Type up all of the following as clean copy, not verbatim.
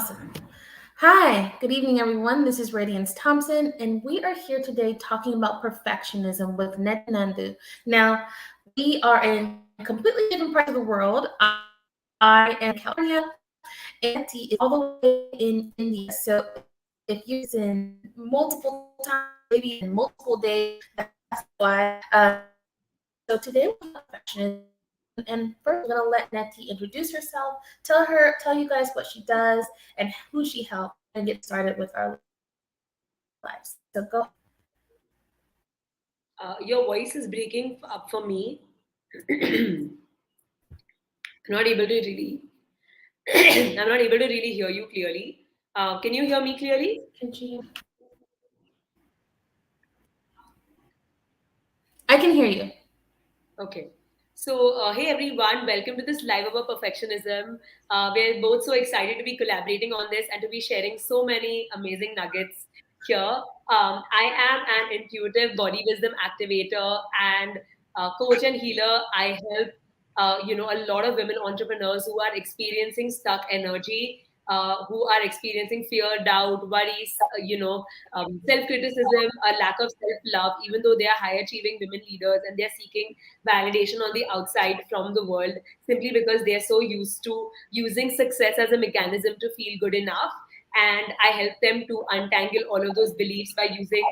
Awesome. Hi, good evening, everyone. This is Radiance Thompson, and we are here today talking about perfectionism with Netanandu. Now, we are in completely different parts of the world. I am in California, and Nettie is all the way in India. So if you hear us in multiple times, maybe in multiple days, that's why. So today we're talking about perfectionism. And first, I'm gonna let Nettie introduce herself, tell you guys what she does and who she helps, and get started with our lives. So go. Your voice is breaking up for me. I'm not able to really. I'm not able to really hear you clearly. Can you hear me clearly? Can she? I can hear you. Okay. So, hey everyone, welcome to this live about perfectionism. We're both so excited to be collaborating on this and to be sharing so many amazing nuggets here. I am an intuitive body wisdom activator and coach and healer. I help, a lot of women entrepreneurs who are experiencing stuck energy, who are experiencing fear, doubt, worries, self-criticism, a lack of self-love, even though they are high-achieving women leaders and they're seeking validation on the outside from the world simply because they're so used to using success as a mechanism to feel good enough. And I help them to untangle all of those beliefs by using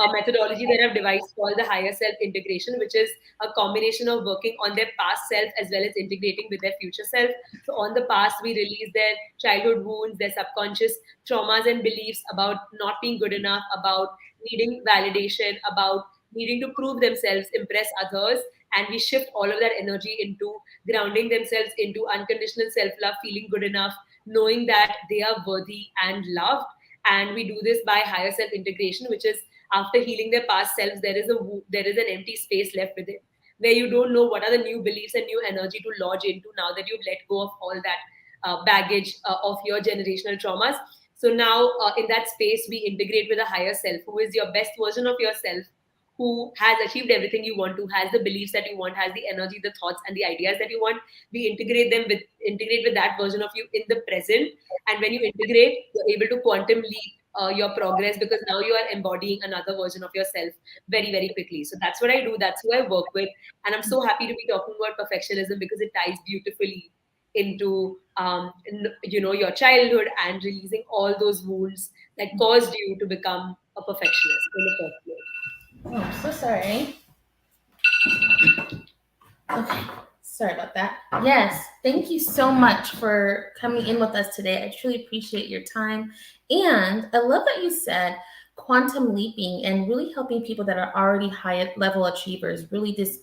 a methodology that I've devised called the higher self integration, which is a combination of working on their past self as well as integrating with their future self. So, on the past, we release their childhood wounds, their subconscious traumas and beliefs about not being good enough, about needing validation, about needing to prove themselves, impress others, and we shift all of that energy into grounding themselves into unconditional self love, feeling good enough, knowing that they are worthy and loved. And we do this by higher self integration, which is after healing their past selves, there is an empty space left within where you don't know what are the new beliefs and new energy to lodge into now that you've let go of all that baggage of your generational traumas. So now, in that space, we integrate with a higher self, who is your best version of yourself, who has achieved everything you want to, has the beliefs that you want, has the energy, the thoughts, and the ideas that you want. We integrate with that version of you in the present. And when you integrate, you're able to quantum leap your progress because now you are embodying another version of yourself very, very quickly. So that's what I do. That's who I work with. And I'm so happy to be talking about perfectionism because it ties beautifully into your childhood and releasing all those wounds that caused you to become a perfectionist in the first place. Oh, I'm so sorry. Okay, sorry about that. Yes, thank you so much for coming in with us today. I truly appreciate your time. And I love that you said quantum leaping and really helping people that are already high level achievers really just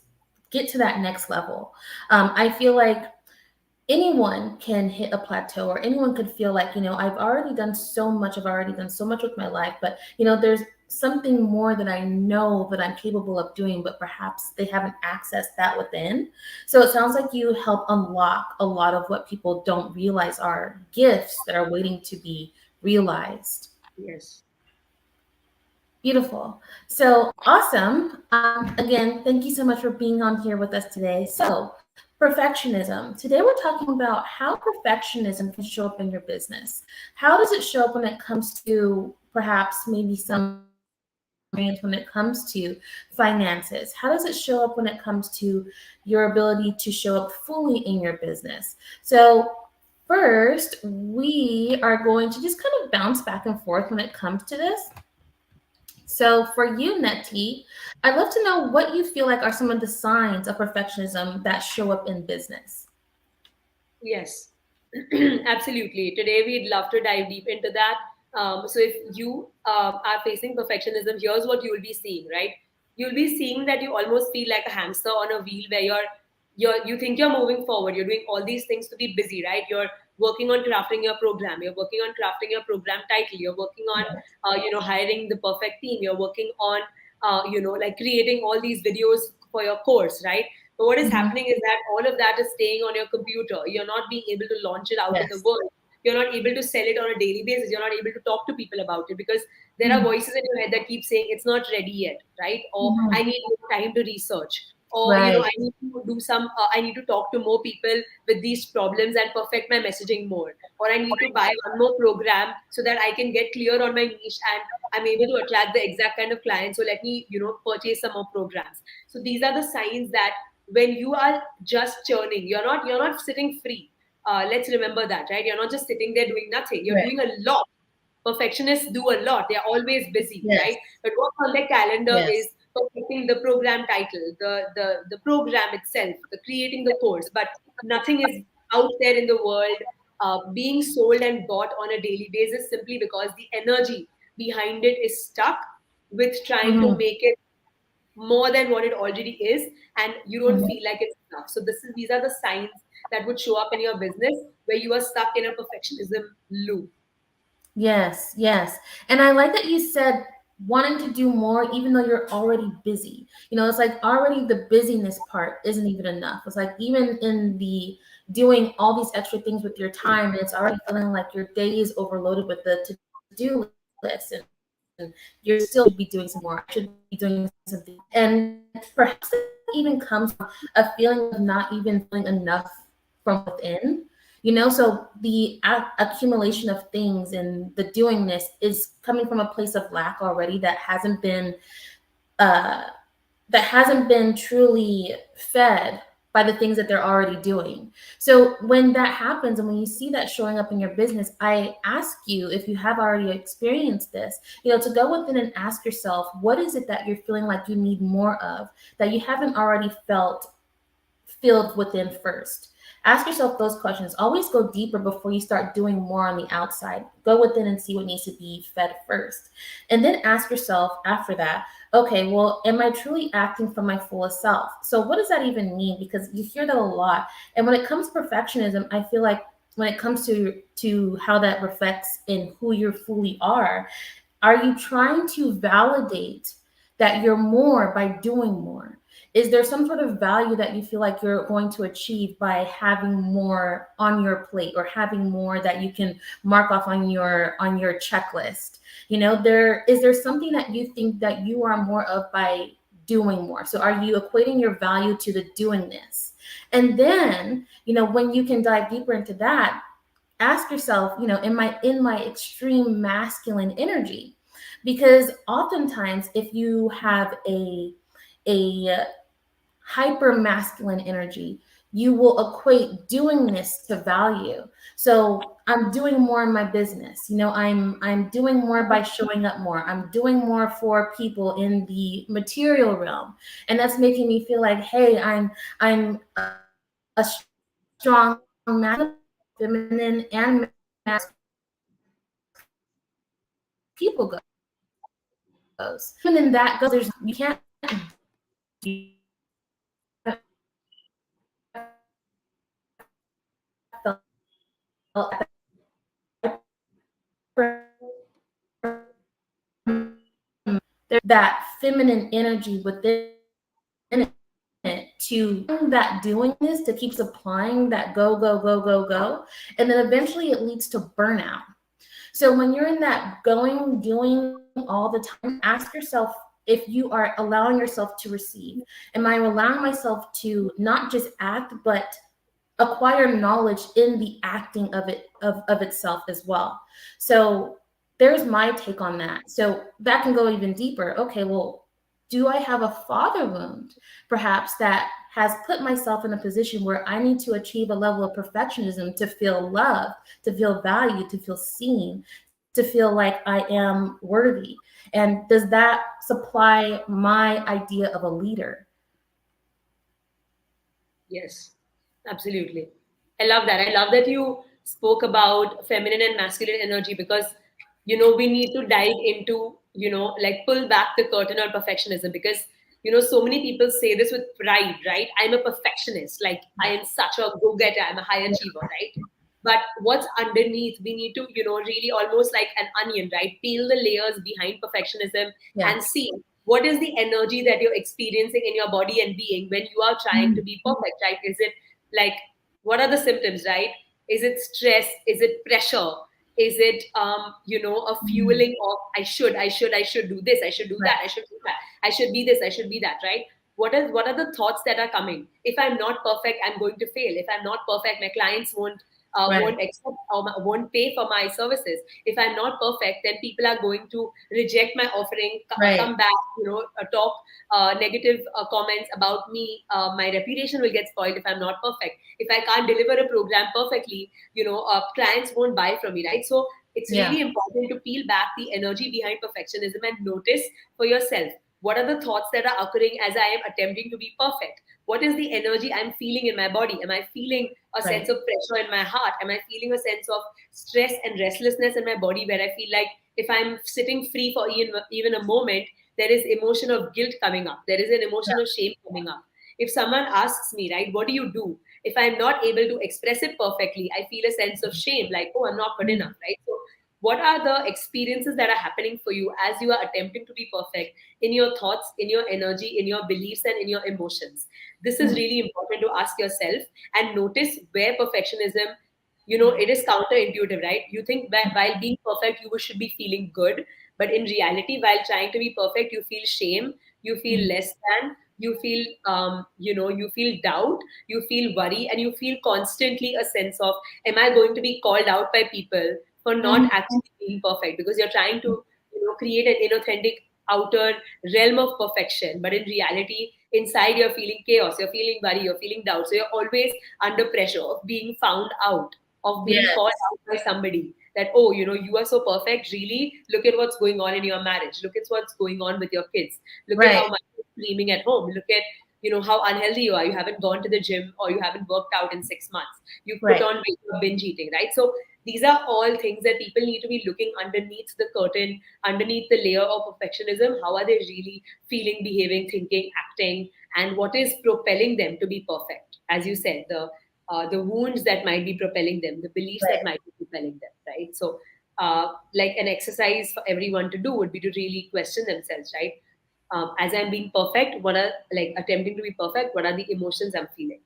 get to that next level. I feel like anyone can hit a plateau or anyone could feel like I've already done so much with my life, but there's something more that I know that I'm capable of doing, but perhaps they haven't accessed that within. So it sounds like you help unlock a lot of what people don't realize are gifts that are waiting to be realized. Yes. Beautiful. So awesome. Again, thank you so much for being on here with us today. So, perfectionism. Today, we're talking about how perfectionism can show up in your business. How does it show up when it comes to perhaps maybe some experience when it comes to finances? How does it show up when it comes to your ability to show up fully in your business? So, first, we are going to just kind of bounce back and forth when it comes to this. So for you, Nettie, I'd love to know what you feel like are some of the signs of perfectionism that show up in business. Yes, absolutely. Today, we'd love to dive deep into that. So, if you are facing perfectionism, here's what you'll be seeing, right? You'll be seeing that you almost feel like a hamster on a wheel where you think you're moving forward. You're doing all these things to be busy, right? You're working on crafting your program. You're working on crafting your program title. You're working on, hiring the perfect team. You're working on, like creating all these videos for your course, right? But what is Mhm. happening is that all of that is staying on your computer. You're not being able to launch it out in the Yes. world. You're not able to sell it on a daily basis. You're not able to talk to people about it because there are Mhm. voices in your head that keep saying it's not ready yet, right? Or I Mhm. need more time to research. or I Right. need to do some I need to talk to more people with these problems and perfect my messaging more, or I need to buy one more program so that I can get clear on my niche and I'm able to attract the exact kind of clients, so let me purchase some more programs. So these are the signs that when you are just churning, you're not sitting free. Let's remember that, right? You're not just sitting there doing nothing, you're Right. doing a lot. Perfectionists do a lot. They're always busy, right? Yes. But what's on their calendar is Yes. perfecting the program title, the program itself, the creating the course. But nothing is out there in the world being sold and bought on a daily basis, simply because the energy behind it is stuck with trying to Hmm. make it more than what it already is, and you don't Hmm. feel like it's enough. So these are the signs that would show up in your business where you are stuck in a perfectionism loop. Yes, yes. And I like that you said wanting to do more even though you're already busy. It's like already the busyness part isn't even enough. It's like even in the doing all these extra things with your time, and it's already feeling like your day is overloaded with the to-do list, and you're still be doing some more. I should be doing something else. And perhaps that even comes from a feeling of not even feeling enough from within. So the accumulation of things and the doingness is coming from a place of lack already uh, that hasn't been truly fed by the things that they're already doing. So when that happens and when you see that showing up in your business, I ask you, if you have already experienced this, to go within and ask yourself, what is it that you're feeling like you need more of that you haven't already felt filled within first? Ask yourself those questions. Always go deeper before you start doing more on the outside. Go within and see what needs to be fed first. And then ask yourself after that, okay, well, am I truly acting from my fullest self? So, what does that even mean? Because you hear that a lot. And when it comes to perfectionism, I feel like when it comes to how that reflects in who you fully are you trying to validate that you're more by doing more? Is there some sort of value that you feel like you're going to achieve by having more on your plate or having more that you can mark off on your checklist? There something that you think that you are more of by doing more? So are you equating your value to the doing this? And then, when you can dive deeper into that, ask yourself, am I in my extreme masculine energy? Because oftentimes if you have a hyper masculine energy, you will equate doing this to value. So I'm doing more in my business. I'm doing more by showing up more. I'm doing more for people in the material realm. And that's making me feel like, hey, I'm a strong masculine, feminine and masculine people goes. Even in that goes, you can't that feminine energy within it to that doing this to keep supplying that go go go go go, and then eventually it leads to burnout. So when you're in that going doing all the time, ask yourself if you are allowing yourself to receive. Am I allowing myself to not just act but acquire knowledge in the acting of itself as well? So there's my take on that. So that can go even deeper. Okay, well, do I have a father wound perhaps that has put myself in a position where I need to achieve a level of perfectionism to feel loved, to feel valued, to feel seen, to feel like I am worthy? And does that supply my idea of a leader? Yes, absolutely. I love that. I love that you spoke about feminine and masculine energy, because, we need to dive into, like pull back the curtain on perfectionism, because, so many people say this with pride, right? I'm a perfectionist. Like, I am such a go getter. I'm a high achiever, right? But what's underneath, we need to, really almost like an onion, right? Peel the layers behind perfectionism Yeah. and see what is the energy that you're experiencing in your body and being when you are trying to Mhm. be perfect, right? Is it like, what are the symptoms, right? Is it stress? Is it pressure? Is it a Mhm. fueling of I should do this, I should do Right. that, I should do that, I should be this, I should be that, right? What are the thoughts that are coming? If I'm not perfect, I'm going to fail. If I'm not perfect, my clients Right. won't accept or won't pay for my services. If I'm not perfect, then people are going to reject my offering, Right. come back, talk negative comments about me. My reputation will get spoiled if I'm not perfect. If I can't deliver a program perfectly, clients won't buy from me, right? So it's Yeah. really important to peel back the energy behind perfectionism and notice for yourself, what are the thoughts that are occurring as I am attempting to be perfect? What is the energy I'm feeling in my body? Am I feeling a sense Right. of pressure in my heart? Am I feeling a sense of stress and restlessness in my body where I feel like if I'm sitting free for even a moment, there is emotion of guilt coming up. There is an emotion of shame coming up. If someone asks me, right, what do you do? If I'm not able to express it perfectly, I feel a sense of shame, like, oh, I'm not good Yeah. enough, right? So what are the experiences that are happening for you as you are attempting to be perfect in your thoughts, in your energy, in your beliefs, and in your emotions? This is Mm. really important to ask yourself and notice where perfectionism, it is counterintuitive, right? You think that while being perfect, you should be feeling good, but in reality, while trying to be perfect, you feel shame, you feel Mm. less than, you feel, you feel doubt, you feel worry, and you feel constantly a sense of, am I going to be called out by people for not Mhm. actually being perfect? Because you're trying to, create an inauthentic outer realm of perfection, but in reality, inside you're feeling chaos, you're feeling worry, you're feeling doubt. So you're always under pressure of being found out, of being called Yes. out by somebody, that, oh, you are so perfect, really, look at what's going on in your marriage, look at what's going on with your kids, look at Right. how much you're screaming at home, look at how unhealthy you are, you haven't gone to the gym or you haven't worked out in 6 months, you've put Right. on weight, you're binge eating, right? So these are all things that people need to be looking underneath the curtain, underneath the layer of perfectionism. How are they really feeling, behaving, thinking, acting, and what is propelling them to be perfect? As you said, the wounds that might be propelling them, the beliefs that Right. might be propelling them, right? So, like an exercise for everyone to do would be to really question themselves, right? As I'm being perfect, what are, like, attempting to be perfect, what are the emotions I'm feeling,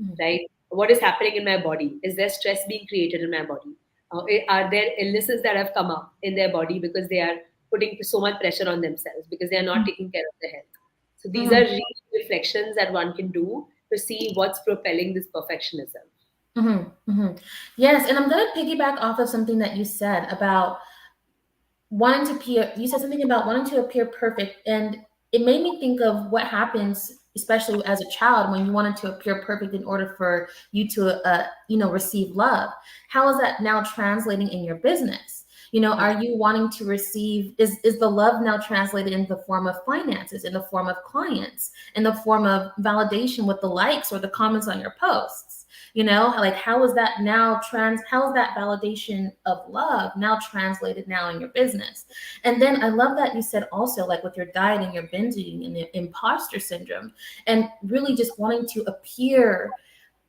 Mm. right? What is happening in my body? Is there stress being created in my body? Are there illnesses that have come up in their body because they are putting so much pressure on themselves because they are not taking care of their health? So these are Mhm. really reflections that one can do to see what's propelling this perfectionism. Mhm. Mhm. Yes, and I'm gonna piggyback off of something that you said about wanting to appear. You said something about wanting to appear perfect, and it made me think of what happens, especially as a child, when you wanted to appear perfect in order for you to receive love. How is that now translating in your business? Yeah. Are you wanting to receive, is the love now translated in the form of finances, in the form of clients, in the form of validation with the likes or the comments on your posts? Like, how is that now how is that validation of love now translated now in your business? And then I love that you said also, like, with your diet and your binge eating and the imposter syndrome, and really just wanting to appear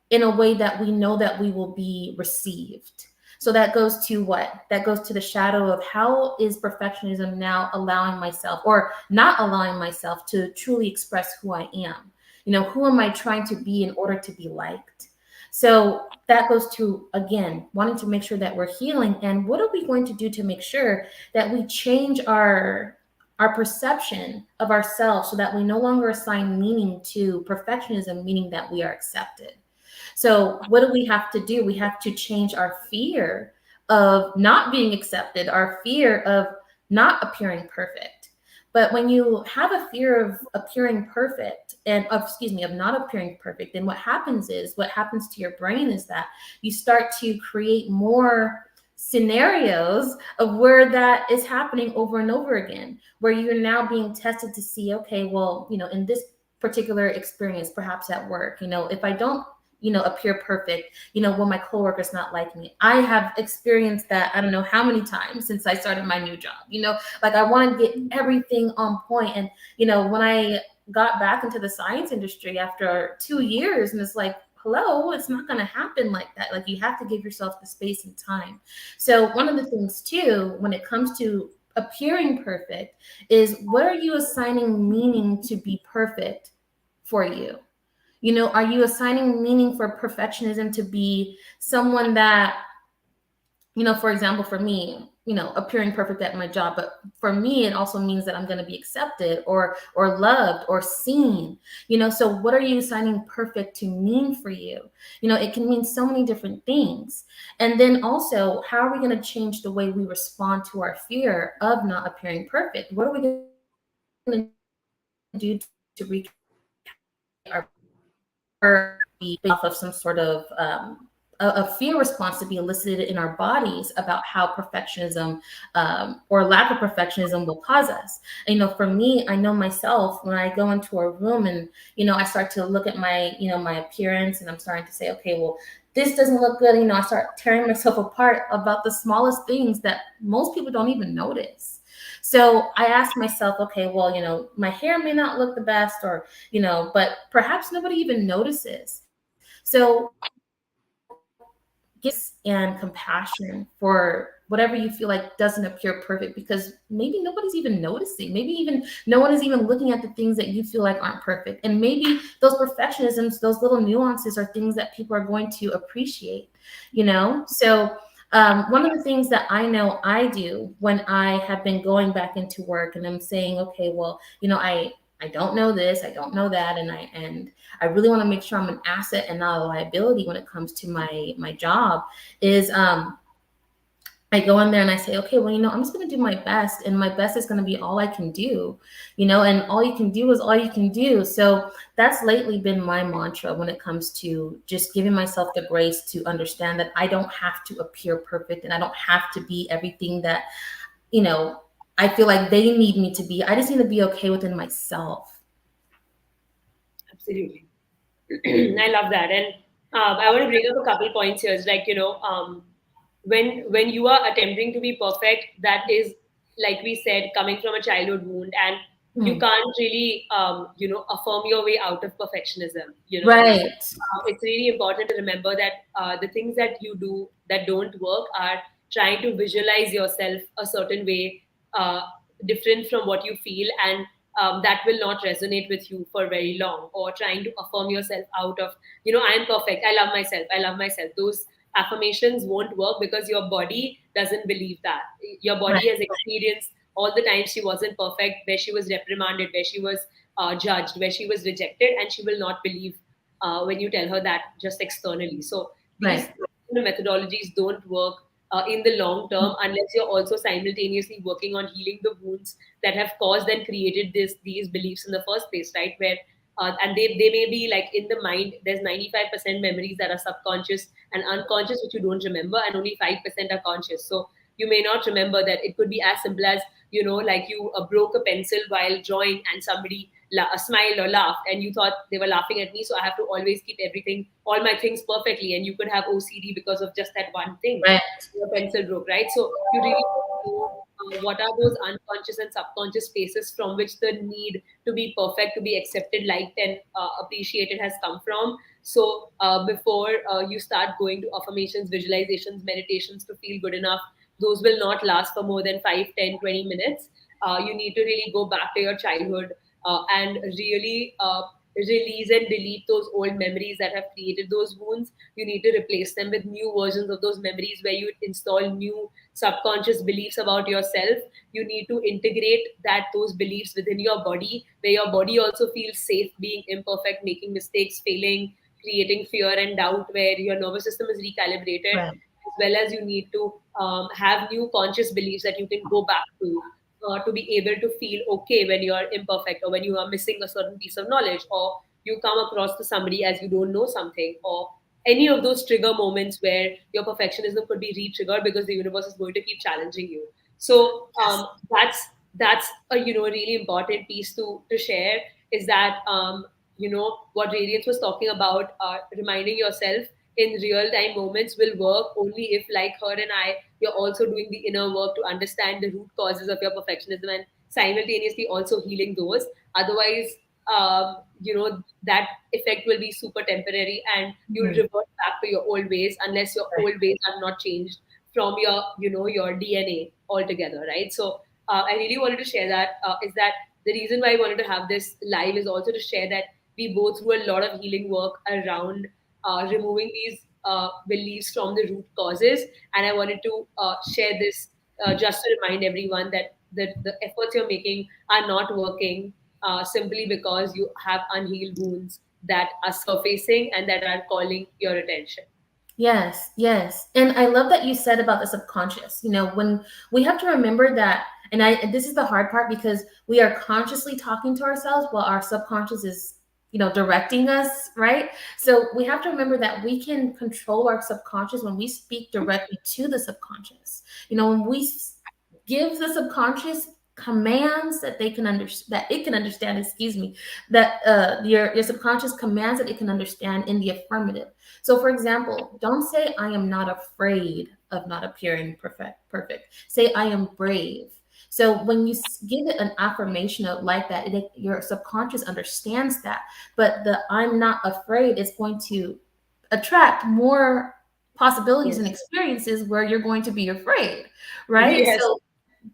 in a way that we know that we will be received. So that goes to what? That goes to the shadow of, how is perfectionism now allowing myself or not allowing myself to truly express who I am? Who am I trying to be in order to be liked? So that goes to, again, wanting to make sure that we're healing. And what are we going to do to make sure that we change our perception of ourselves so that we no longer assign meaning to perfectionism, meaning that we are accepted? So, what do we have to do? We have to change our fear of not being accepted, our fear of not appearing perfect. But when you have a fear of appearing perfect excuse me, of not appearing perfect, then what happens to your brain is that you start to create more scenarios of where that is happening over and over again, where you're now being tested to see, okay, well, in this particular experience, perhaps at work, if I don't appear perfect, will my coworkers not like me? I have experienced that, I don't know how many times since I started my new job. Like, I want to get everything on point. And when I got back into the science industry after 2 years, and it's like, hello, it's not going to happen like that. Like, you have to give yourself the space and time. So one of the things too, when it comes to appearing perfect, is, what are you assigning meaning to be perfect for you? Are you assigning meaning for perfectionism to be someone that, for example, for me, appearing perfect at my job, but for me it also means that I'm going to be accepted or loved or seen. So what are you assigning perfect to mean for you? It can mean so many different things. And then also, how are we going to change the way we respond to our fear of not appearing perfect? What are we going to do to recalibrate our beliefs be based off of some sort of a fear response to be elicited in our bodies about how perfectionism, or lack of perfectionism, will cause us. And, for me, I know myself, when I go into a room and I start to look at my appearance, and I'm starting to say, okay, well, this doesn't look good. I start tearing myself apart about the smallest things that most people don't even notice. So I asked myself, okay, well, my hair may not look the best, or but perhaps nobody even notices. So gifts and compassion for whatever you feel like doesn't appear perfect, because maybe nobody's even noticing. Maybe even no one is even looking at the things that you feel like aren't perfect. And maybe those perfectionisms, those little nuances, are things that people are going to appreciate, So one of the things that I know I do when I have been going back into work and I'm saying, okay, well, I don't know this, I don't know that, and I really want to make sure I'm an asset and not a liability when it comes to my job, is I go in there and I say, okay, well, I'm just going to do my best, and my best is going to be all I can do, and all you can do is all you can do. So that's lately been my mantra when it comes to just giving myself the grace to understand that I don't have to appear perfect, and I don't have to be everything that, you know, I feel like they need me to be. I just need to be okay within myself. Absolutely. I love that, and I want to bring up a couple points here. It's like, when you are attempting to be perfect, that is, like we said, coming from a childhood wound, and you Hmm. can't really affirm your way out of perfectionism. Right. It's really important to remember that the things that you do that don't work are trying to visualize yourself a certain way, uh, different from what you feel, and that will not resonate with you for very long, or trying to affirm yourself out of, I am perfect, I love myself, I love myself. Those affirmations won't work because your body doesn't believe that. Your Right. body has experienced all the times she wasn't perfect, where she was reprimanded, where she was judged, where she was rejected, and she will not believe when you tell her that just externally. So these Right. methodologies don't work in the long term unless you're also simultaneously working on healing the wounds that have caused and created these beliefs in the first place, right? Where and they may be like in the mind, there's 95% memories that are subconscious and unconscious, which you don't remember, and only 5% are conscious. So you may not remember that. It could be as simple as, like you broke a pencil while drawing, and somebody smiled or laughed, and you thought they were laughing at me, so I have to always keep everything, all my things perfectly. And you could have OCD because of just that one thing. Right. Your pencil broke, right? So you really know what are those unconscious and subconscious spaces from which the need to be perfect, to be accepted, liked, and appreciated has come from. So before you start going to affirmations, visualizations, meditations to feel good enough, those will not last for more than 5, 10, 20 minutes. You need to really go back to your childhood and really release and delete those old memories that have created those wounds. You need to replace them with new versions of those memories, where you install new subconscious beliefs about yourself. You need to integrate those beliefs within your body, where your body also feels safe being imperfect, making mistakes, failing, creating fear and doubt, where your nervous system is recalibrated, Right. as well as you need to have new conscious beliefs that you can go back to be able to feel okay when you are imperfect, or when you are missing a certain piece of knowledge, or you come across to somebody as you don't know something, or any of those trigger moments where your perfectionism could be re-triggered because the universe is going to keep challenging you. So that's a really important piece to share, is that what Radiance was talking about, reminding yourself in real time moments will work only if, like her and I, you're also doing the inner work to understand the root causes of your perfectionism, and simultaneously also healing those. Otherwise, that effect will be super temporary, and you'll Mhm. revert back to your old ways unless your Right. old ways are not changed from your DNA altogether, right? So I really wanted to share that, is that the reason why I wanted to have this live is also to share that we both do a lot of healing work around removing these beliefs from the root causes. And I wanted to share this just to remind everyone that the efforts you're making are not working, simply because you have unhealed wounds that are surfacing and that are calling your attention. Yes, yes. And I love that you said about the subconscious. When we have to remember that, and this is the hard part because we are consciously talking to ourselves while our subconscious is, directing us, right? So we have to remember that we can control our subconscious when we speak directly to the subconscious. When we give the subconscious commands that they can that it can understand, excuse me, that your subconscious commands that it can understand in the affirmative. So, for example, don't say, I am not afraid of not appearing perfect. Say, I am brave. So, when you give it an affirmation of like that, your subconscious understands that. But the I'm not afraid is going to attract more possibilities and Yes. experiences where you're going to be afraid, right? Yes. So,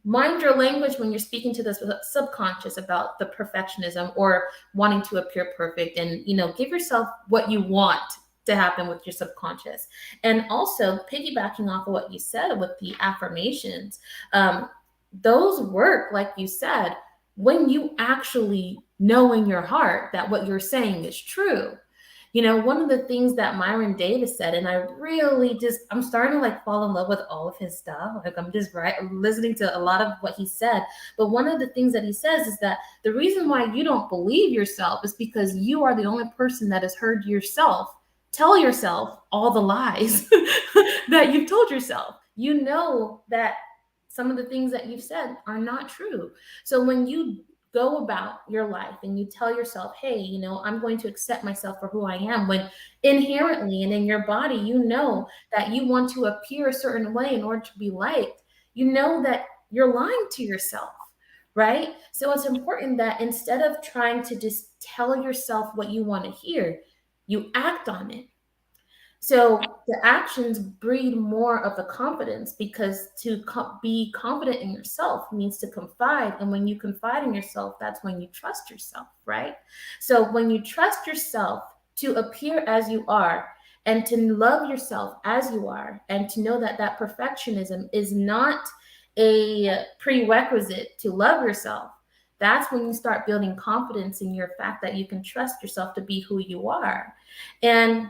mind your language when you're speaking to the subconscious about the perfectionism or wanting to appear perfect, and give yourself what you want to happen with your subconscious. And also piggybacking off of what you said with the affirmations, um, those work, like you said, when you actually know in your heart that what you're saying is true. One of the things that Myron Davis said, and I really I'm starting to like fall in love with all of his stuff. Like I'm just listening to a lot of what he said. But one of the things that he says is that the reason why you don't believe yourself is because you are the only person that has heard yourself tell yourself all the lies that you've told yourself. You know that some of the things that you've said are not true. So when you go about your life and you tell yourself, hey, I'm going to accept myself for who I am, when inherently and in your body, that you want to appear a certain way in order to be liked, that you're lying to yourself, right? So it's important that instead of trying to just tell yourself what you want to hear, you act on it. So the actions breed more of the confidence, because to be confident in yourself means to confide. And when you confide in yourself, that's when you trust yourself, right? So when you trust yourself to appear as you are and to love yourself as you are, and to know that perfectionism is not a prerequisite to love yourself, that's when you start building confidence in your fact that you can trust yourself to be who you are. And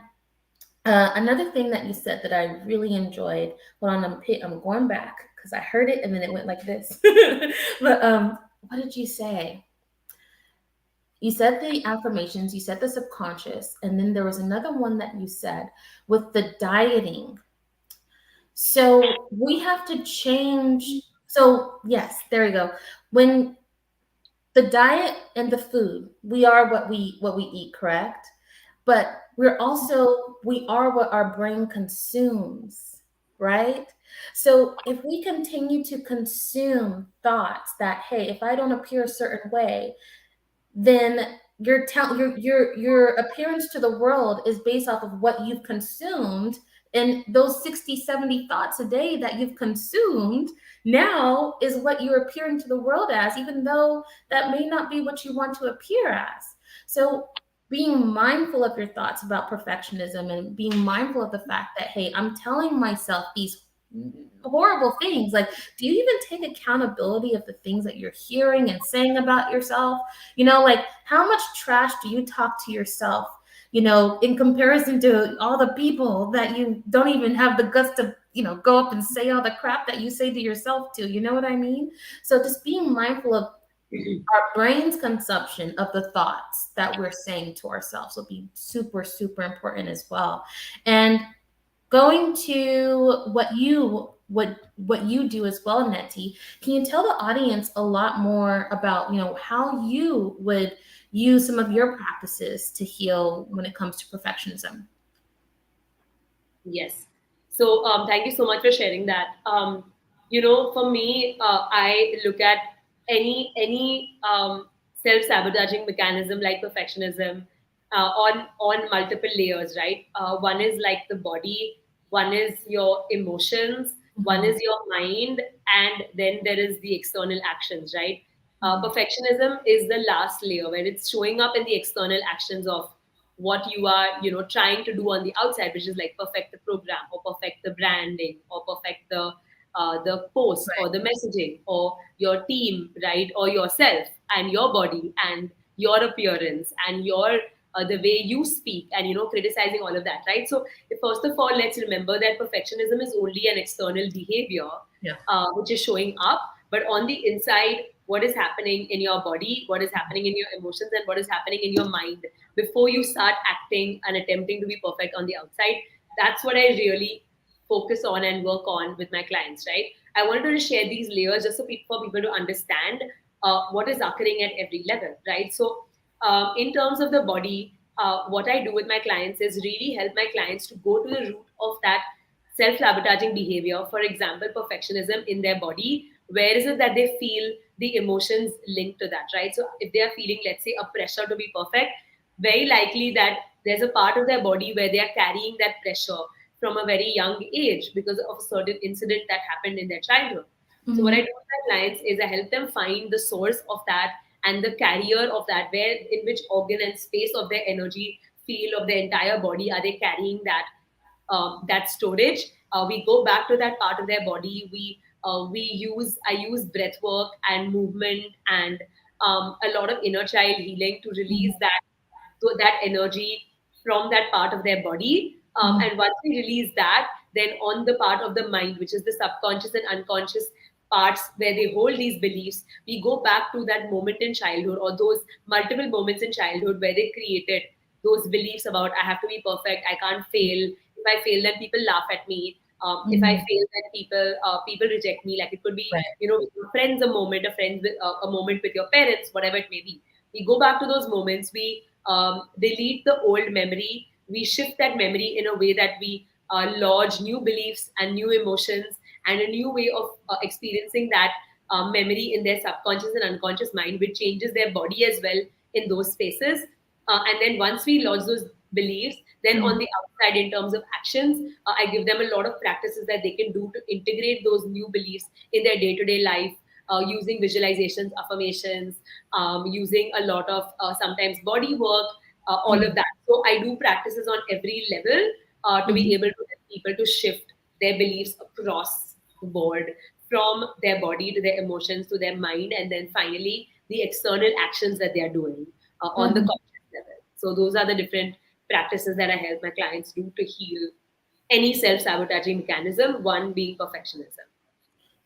another thing that you said that I really enjoyed. Hold on, I'm going back because I heard it and then it went like this. But what did you say? You said the affirmations, you said the subconscious, and then there was another one that you said with the dieting. So we have to change. So yes, there we go. When the diet and the food, we are what we eat, correct? But we are what our brain consumes, right? So if we continue to consume thoughts that, hey, if I don't appear a certain way, then your appearance to the world is based off of what you've consumed, and those 60, 70 thoughts a day that you've consumed now is what you're appearing to the world as, even though that may not be what you want to appear as. So being mindful of your thoughts about perfectionism and being mindful of the fact that, hey, I'm telling myself these horrible things. Like, do you even take accountability of the things that you're hearing and saying about yourself? Like, how much trash do you talk to yourself, in comparison to all the people that you don't even have the guts to, go up and say all the crap that you say to yourself to? You know what I mean? So just being mindful of our brain's consumption of the thoughts that we're saying to ourselves will be super, super important as well. And going to what you do as well, Nettie, can you tell the audience a lot more about how you would use some of your practices to heal when it comes to perfectionism? Yes. So thank you so much for sharing that. For me, I look at any self-sabotaging mechanism like perfectionism on multiple layers, right? One is like the body, one is your emotions, one Mhm. is your mind, and then there is the external actions, right? Mhm. Perfectionism is the last layer where it's showing up in the external actions of what you are trying to do on the outside, which is like perfect the program or perfect the branding or perfect the the post or Right. the messaging or your team, right, or yourself and your body and your appearance and your the way you speak and criticizing all of that, right? So first of all, let's remember that perfectionism is only an external behavior Yeah. which is showing up, but on the inside, what is happening in your body, what is happening in your emotions, and what is happening in your mind before you start acting and attempting to be perfect on the outside. That's what I really focus on and work on with my clients, right? I wanted to share these layers just so for people to understand what is occurring at every level, right? So, in terms of the body, what I do with my clients is really help my clients to go to the root of that self sabotaging behavior. For example, perfectionism in their body. Where is it that they feel the emotions linked to that, right? So, if they are feeling, let's say, a pressure to be perfect, very likely that there's a part of their body where they are carrying that pressure from a very young age because of a certain incident that happened in their childhood. So what I do Hmm. with my clients is I help them find the source of that and the carrier of that, where in which organ and space of their energy field of their entire body are they carrying that storage. We go back to that part of their body. I use breath work and movement and a lot of inner child healing to release that energy from that part of their body. And once we release that, then on the part of the mind, which is the subconscious and unconscious parts where they hold these beliefs, we go back to that moment in childhood or those multiple moments in childhood where they created those beliefs about I have to be perfect, I can't fail. If I fail, then people laugh at me. If I Hmm. fail, then people reject me. Like it could be, Right. with your friends a moment with your parents, whatever it may be. We go back to those moments. We delete the old memory. We shift that memory in a way that we lodge new beliefs and new emotions and a new way of experiencing that memory in their subconscious and unconscious mind, which changes their body as well in those spaces. And then once we lodge those beliefs, then on the outside, in terms of actions, I give them a lot of practices that they can do to integrate those new beliefs in their day to day life. Using visualizations, affirmations, using a lot of sometimes body work, all of that. So I do practices on every level to be Hmm. able to help people to shift their beliefs across the board from their body to their emotions to their mind, and then finally the external actions that they are doing on the Hmm. conscious level. So those are the different practices that I help my clients do to heal any self-sabotaging mechanism, one being perfectionism.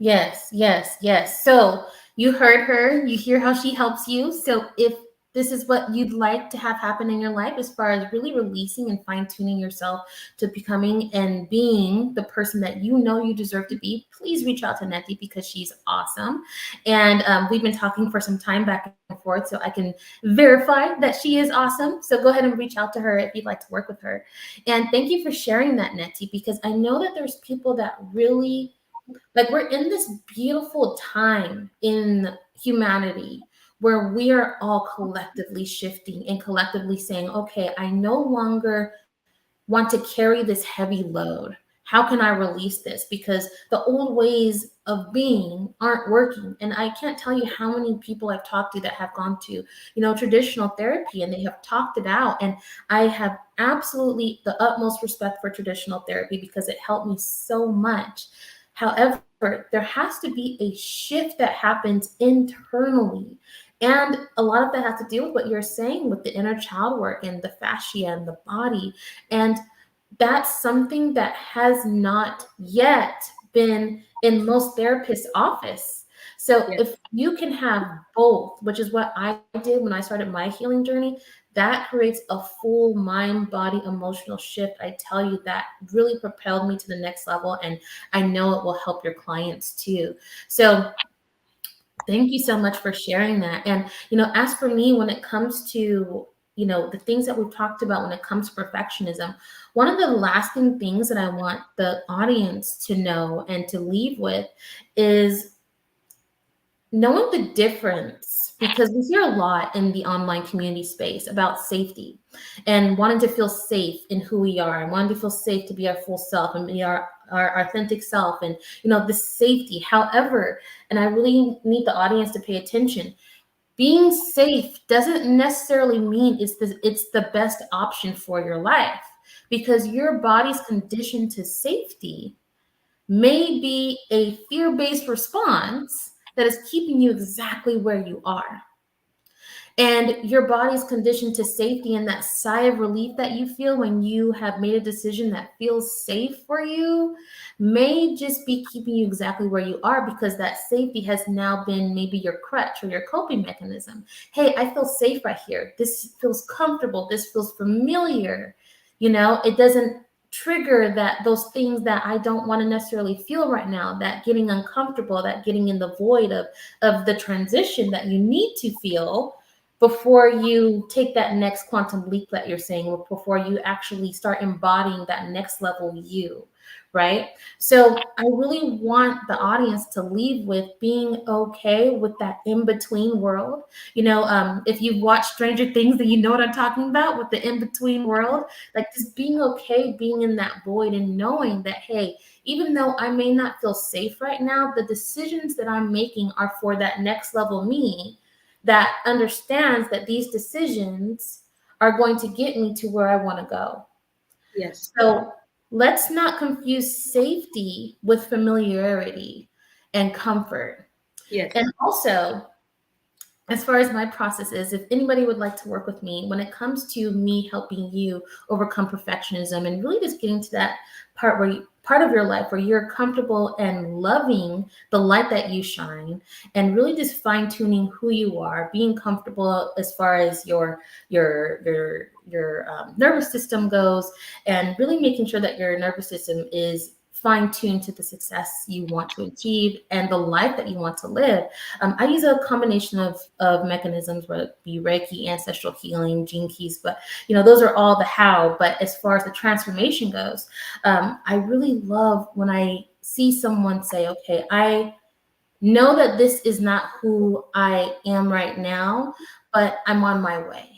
Yes, yes, yes. So you heard her, you hear how she helps you. So if this is what you'd like to have happen in your life, as far as really releasing and fine tuning yourself to becoming and being the person that you know you deserve to be, please reach out to Neti because she's awesome. And we've been talking for some time back and forth, so I can verify that she is awesome. So go ahead and reach out to her if you'd like to work with her. And thank you for sharing that, Neti, because I know that there's people that really like we're in this beautiful time in humanity where we are all collectively shifting and collectively saying, okay, I no longer want to carry this heavy load. How can I release this? Because the old ways of being aren't working. And I can't tell you how many people I've talked to that have gone to, traditional therapy and they have talked it out. And I have absolutely the utmost respect for traditional therapy because it helped me so much. However, there has to be a shift that happens internally. And a lot of that has to do with what you're saying with the inner child work and the fascia and the body. And that's something that has not yet been in most therapists' office. So Yes. if you can have both, which is what I did when I started my healing journey, that creates a full mind, body, emotional shift. I tell you, that really propelled me to the next level. And I know it will help your clients too. So thank you so much for sharing that. And, as for me, when it comes to, the things that we've talked about when it comes to perfectionism, one of the lasting things that I want the audience to know and to leave with is knowing the difference, because we hear a lot in the online community space about safety and wanting to feel safe in who we are and wanting to feel safe to be our full self and be our authentic self and the safety. However, and I really need the audience to pay attention, being safe doesn't necessarily mean it's the best option for your life, because your body's conditioned to safety. may be a fear based response that is keeping you exactly where you are. And your body's conditioned to safety, and that sigh of relief that you feel when you have made a decision that feels safe for you may just be keeping you exactly where you are, because that safety has now been maybe your crutch or your coping mechanism. Hey, I feel safe right here. This feels comfortable. This feels familiar. It doesn't trigger those things that I don't want to necessarily feel right now, that getting uncomfortable, that getting in the void of the transition that you need to feel before you take that next quantum leap that you're saying, or before you actually start embodying that next level you, right? So I really want the audience to leave with being okay with that in between world. If you've watched Stranger Things, then you know what I'm talking about with the in between world. Like, just being okay, being in that void, and knowing that, hey, even though I may not feel safe right now, the decisions that I'm making are for that next level me, that understands that these decisions are going to get me to where I want to go. Yes. So let's not confuse safety with familiarity and comfort. Yes. And also, as far as my process is, if anybody would like to work with me when it comes to me helping you overcome perfectionism and really just getting to that part of your life where you're comfortable and loving the light that you shine, and really just fine tuning who you are, being comfortable as far as your nervous system goes, and really making sure that your nervous system is fine tuned to the success you want to achieve and the life that you want to live. I use a combination of mechanisms, whether it be Reiki, ancestral healing, gene keys, but those are all the how. But as far as the transformation goes, I really love when I see someone say, okay, I know that this is not who I am right now, but I'm on my way.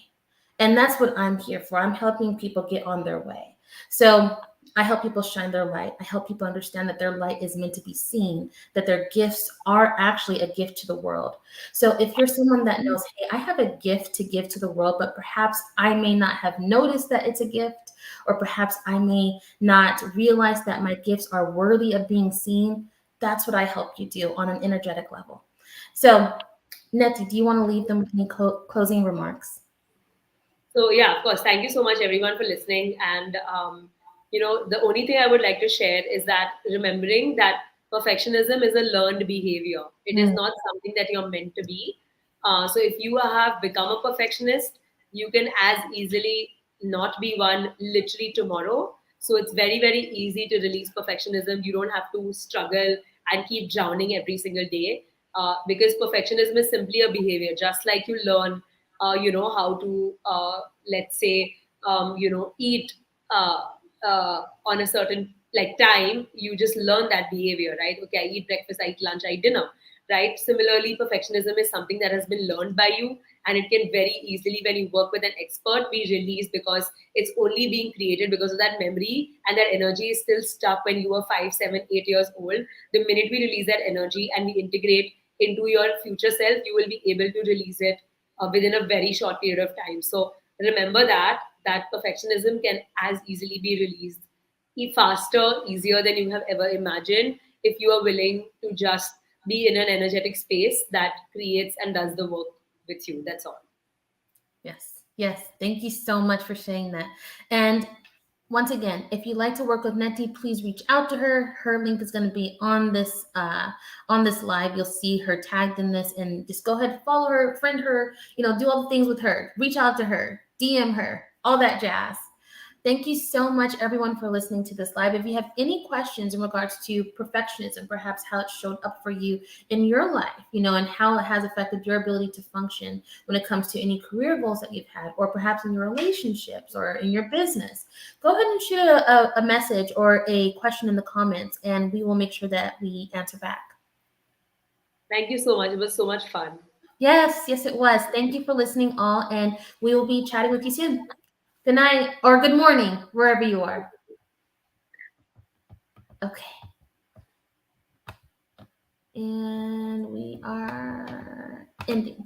And that's what I'm here for. I'm helping people get on their way. So I help people shine their light. I help people understand that their light is meant to be seen, that their gifts are actually a gift to the world. So if you're someone that knows, hey, I have a gift to give to the world, but perhaps I may not have noticed that it's a gift, or perhaps I may not realize that my gifts are worthy of being seen, that's what I help you do on an energetic level. So, Nettie, do you want to leave them with any closing remarks? So yeah, of course. Thank you so much, everyone, for listening. And the only thing I would like to share is that remembering that perfectionism is a learned behavior. It is Mm, not something that you're meant to be. So if you have become a perfectionist, you can as easily not be one literally tomorrow. So it's very, very easy to release perfectionism. You don't have to struggle and keep drowning every single day, because perfectionism is simply a behavior. Just like you learn how to, let's say, eat on a certain like time, you just learn that behavior, right? Okay, I eat breakfast, I eat lunch, I eat dinner, right? Similarly, perfectionism is something that has been learned by you, and it can very easily, when you work with an expert, be released, because it's only being created because of that memory, and that energy is still stuck when you were 5, 7, 8 years old. The minute we release that energy and we integrate into your future self, you will be able to release it within a very short period of time. So remember that perfectionism can as easily be released faster, easier than you have ever imagined, if you are willing to just be in an energetic space that creates and does the work with you. That's all. yes, yes. Thank you so much for saying that. And once again, if you'd like to work with Nettie, please reach out to her. Her link is going to be on this live. You'll see her tagged in this, and just go ahead, follow her, friend her. Do all the things with her. Reach out to her, DM her, all that jazz. Thank you so much, everyone, for listening to this live. If you have any questions in regards to perfectionism, perhaps how it showed up for you in your life, and how it has affected your ability to function when it comes to any career goals that you've had, or perhaps in your relationships or in your business, go ahead and shoot a message or a question in the comments, and we will make sure that we answer back. Thank you so much. It was so much fun. Yes, yes, it was. Thank you for listening, all, and we will be chatting with you soon. Good night or good morning, wherever you are. Okay. And we are ending.